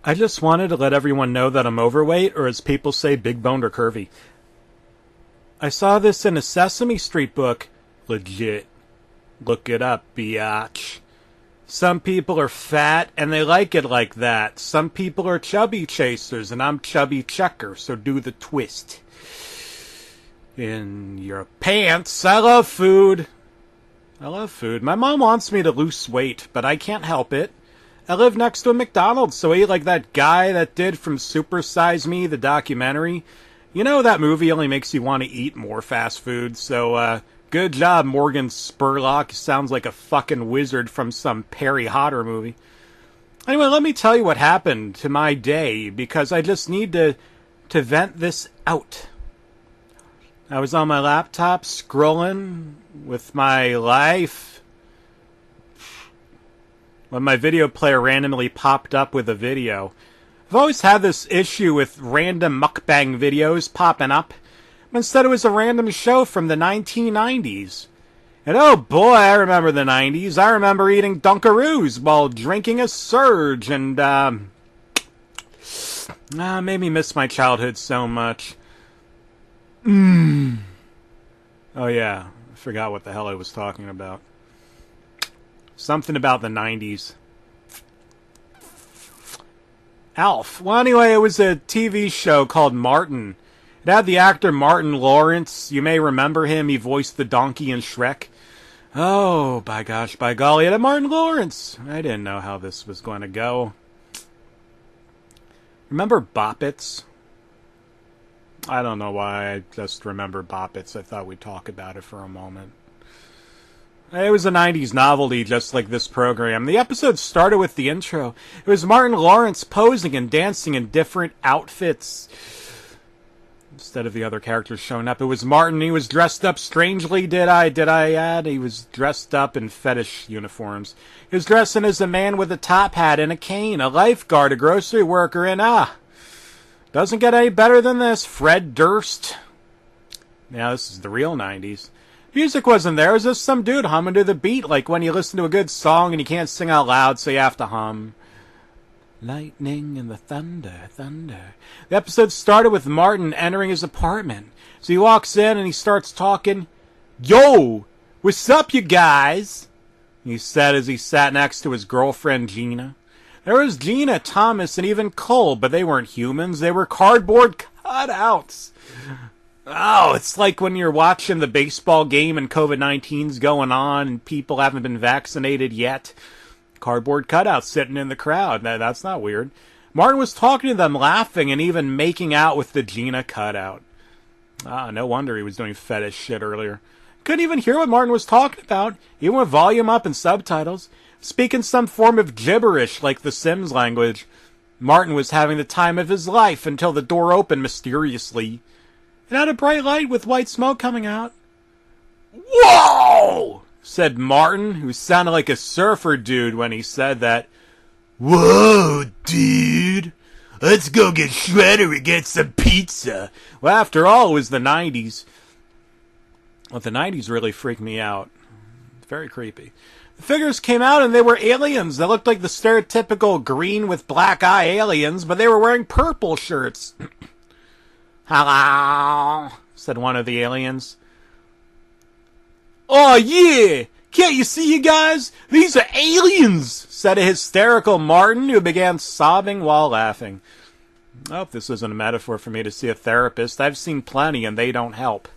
I just wanted to let everyone know that I'm overweight, or as people say, big boned or curvy. I saw this in a Sesame Street book. Legit. Look it up, biatch. Some people are fat and they like it like that. Some people are chubby chasers and I'm chubby checker, so do the twist. In your pants. I love food. My mom wants me to lose weight, but I can't help it. I live next to a McDonald's, so I eat like that guy that did from Super Size Me, the documentary. You know, that movie only makes you want to eat more fast food, so, good job, Morgan Spurlock. Sounds like a fucking wizard from some Perry Hodder movie. Anyway, let me tell you what happened to my day, because I just need to vent this out. I was on my laptop scrolling with my life when my video player randomly popped up with a video. I've always had this issue with random mukbang videos popping up. Instead, it was a random show from the 1990s. And oh boy, I remember the 90s. I remember eating Dunkaroos while drinking a Surge, and made me miss my childhood so much. Oh yeah, I forgot what the hell I was talking about. Something about the 90s. Alf. Well, anyway, it was a TV show called Martin. It had the actor Martin Lawrence. You may remember him. He voiced the donkey in Shrek. Oh, by gosh, by golly, it had Martin Lawrence. I didn't know how this was going to go. Remember Boppets? I don't know why I just remember Boppets. I thought we'd talk about it for a moment. It was a 90s novelty, just like this program. The episode started with the intro. It was Martin Lawrence posing and dancing in different outfits. Instead of the other characters showing up, it was Martin. He was dressed up strangely, did I add? He was dressed up in fetish uniforms. He was dressing as a man with a top hat and a cane, a lifeguard, a grocery worker, and doesn't get any better than this, Fred Durst. Yeah, this is the real 90s. Music wasn't there. It was just some dude humming to the beat, like when you listen to a good song and you can't sing out loud, so you have to hum. Lightning and the thunder. The episode started with Martin entering his apartment. So he walks in and he starts talking. Yo, what's up, you guys? He said as he sat next to his girlfriend, Gina. There was Gina, Thomas, and even Cole, but they weren't humans. They were cardboard cutouts. Oh, it's like when you're watching the baseball game and COVID-19's going on and people haven't been vaccinated yet. Cardboard cutouts sitting in the crowd. That's not weird. Martin was talking to them, laughing, and even making out with the Gina cutout. No wonder he was doing fetish shit earlier. Couldn't even hear what Martin was talking about, even with volume up and subtitles. Speaking some form of gibberish like the Sims language. Martin was having the time of his life until the door opened mysteriously. It had a bright light with white smoke coming out. Whoa! Said Martin, who sounded like a surfer dude when he said that. Whoa, dude! Let's go get Shredder and get some pizza. Well, after all, it was the 90s. Well, the 90s really freaked me out. Very creepy. The figures came out and they were aliens. They looked like the stereotypical green with black eye aliens, but they were wearing purple shirts. Hello, said one of the aliens. Oh yeah! Can't you see, you guys? These are aliens, said a hysterical Martin, who began sobbing while laughing. I hope this isn't a metaphor for me to see a therapist. I've seen plenty and they don't help.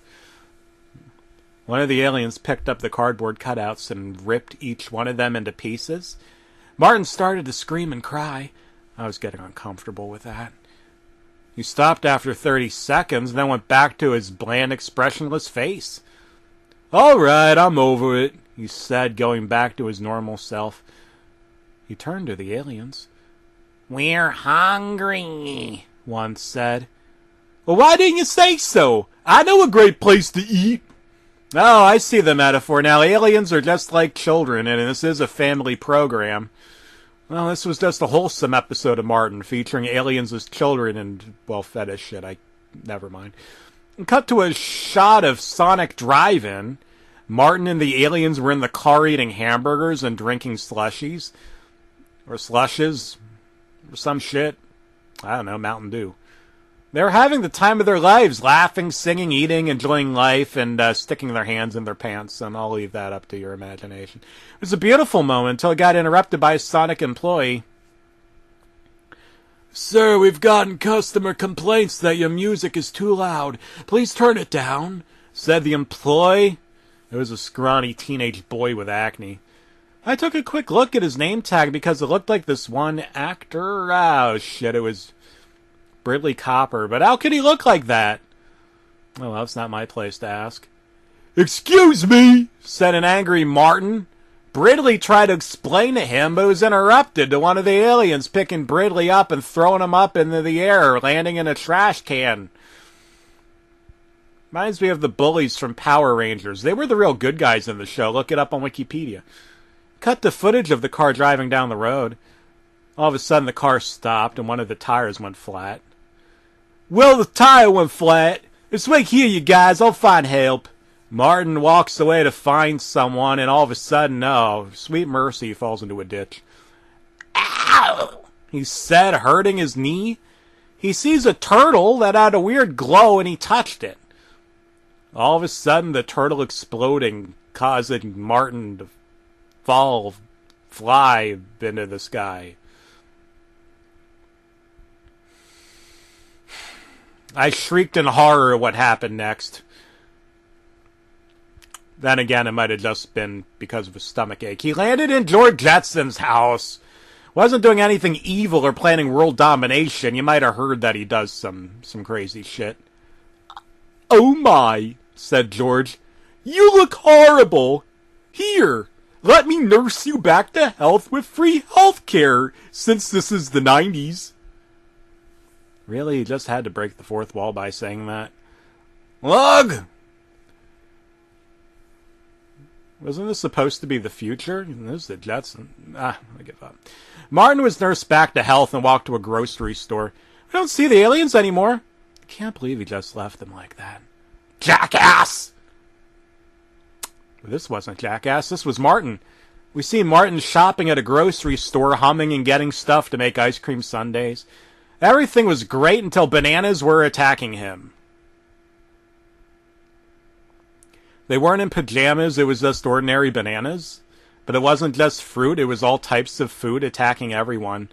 One of the aliens picked up the cardboard cutouts and ripped each one of them into pieces. Martin started to scream and cry. I was getting uncomfortable with that. He stopped after 30 seconds and then went back to his bland, expressionless face. All right, I'm over it, he said, going back to his normal self. He turned to the aliens. We're hungry, one said. Well, why didn't you say so? I know a great place to eat. Oh, I see the metaphor now. Aliens are just like children, and this is a family program. Well, this was just a wholesome episode of Martin, featuring aliens as children and, well, fetish shit. Never mind. And cut to a shot of Sonic Drive-In. Martin and the aliens were in the car eating hamburgers and drinking slushies. Or slushes. some shit. I don't know, Mountain Dew. They were having the time of their lives, laughing, singing, eating, enjoying life, and sticking their hands in their pants, and I'll leave that up to your imagination. It was a beautiful moment until it got interrupted by a Sonic employee. Sir, we've gotten customer complaints that your music is too loud. Please turn it down, said the employee. It was a scrawny teenage boy with acne. I took a quick look at his name tag because it looked like this one actor. Oh, shit, it was Bradley Cooper. But how could he look like that? Well, that's not my place to ask. Excuse me, said an angry Martin. Bradley tried to explain to him, but was interrupted to one of the aliens picking Bradley up and throwing him up into the air, landing in a trash can. Reminds me of the bullies from Power Rangers. They were the real good guys in the show. Look it up on Wikipedia. Cut to footage of the car driving down the road. All of a sudden, the car stopped and one of the tires went flat. Well, the tire went flat. Just wait here, you guys. I'll find help. Martin walks away to find someone, and all of a sudden, oh, sweet mercy, he falls into a ditch. Ow! He said, hurting his knee. He sees a turtle that had a weird glow, and he touched it. All of a sudden, the turtle exploding, causing Martin to fly into the sky. I shrieked in horror at what happened next. Then again, it might have just been because of a stomach ache. He landed in George Jetson's house. Wasn't doing anything evil or planning world domination. You might have heard that he does some crazy shit. Oh my, said George. You look horrible. Here, let me nurse you back to health with free health care, since this is the 90s. Really? He just had to break the fourth wall by saying that? Ugh! Wasn't this supposed to be the future? This is the Jetson. I give up. Martin was nursed back to health and walked to a grocery store. We don't see the aliens anymore. I can't believe he just left them like that. Jackass! This wasn't Jackass. This was Martin. We see Martin shopping at a grocery store, humming and getting stuff to make ice cream sundaes. Everything was great until bananas were attacking him. They weren't in pajamas, it was just ordinary bananas. But it wasn't just fruit, it was all types of food attacking everyone.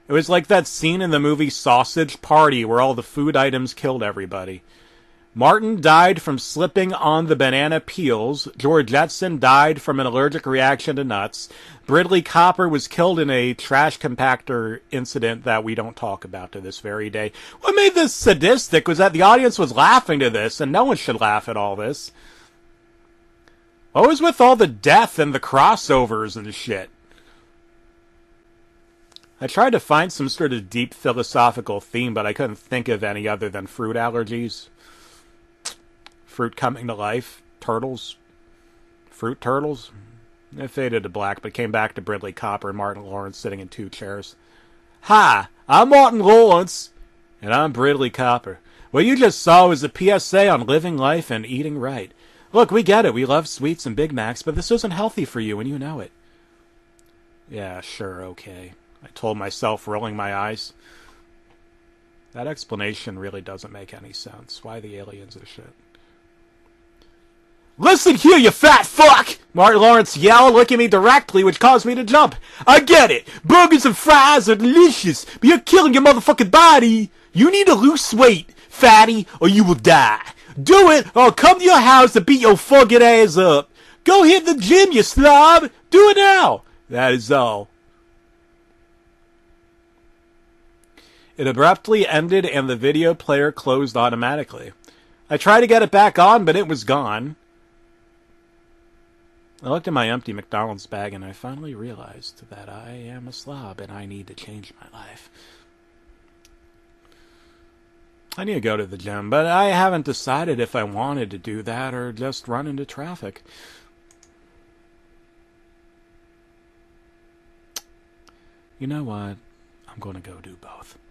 It was like that scene in the movie Sausage Party where all the food items killed everybody. Martin died from slipping on the banana peels. George Jetson died from an allergic reaction to nuts. Bradley Cooper was killed in a trash compactor incident that we don't talk about to this very day. What made this sadistic was that the audience was laughing to this, and no one should laugh at all this. What was with all the death and the crossovers and shit? I tried to find some sort of deep philosophical theme, but I couldn't think of any other than fruit allergies. Fruit coming to life. Turtles. Fruit turtles. It faded to black, but came back to Bradley Cooper and Martin Lawrence sitting in two chairs. Hi, I'm Martin Lawrence. And I'm Bradley Cooper. What you just saw was a PSA on living life and eating right. Look, we get it. We love sweets and Big Macs, but this isn't healthy for you, and you know it. Yeah, sure, okay. I told myself, rolling my eyes. That explanation really doesn't make any sense. Why the aliens are shit? Listen here, you fat fuck! Martin Lawrence yelled, looking at me directly, which caused me to jump. I get it. Burgers and fries are delicious, but you're killing your motherfucking body. You need to lose weight, fatty, or you will die. Do it, or I'll come to your house to beat your fucking ass up. Go hit the gym, you slob. Do it now. That is all. It abruptly ended and the video player closed automatically. I tried to get it back on, but it was gone. I looked at my empty McDonald's bag and I finally realized that I am a slob and I need to change my life. I need to go to the gym, but I haven't decided if I wanted to do that or just run into traffic. You know what? I'm going to go do both.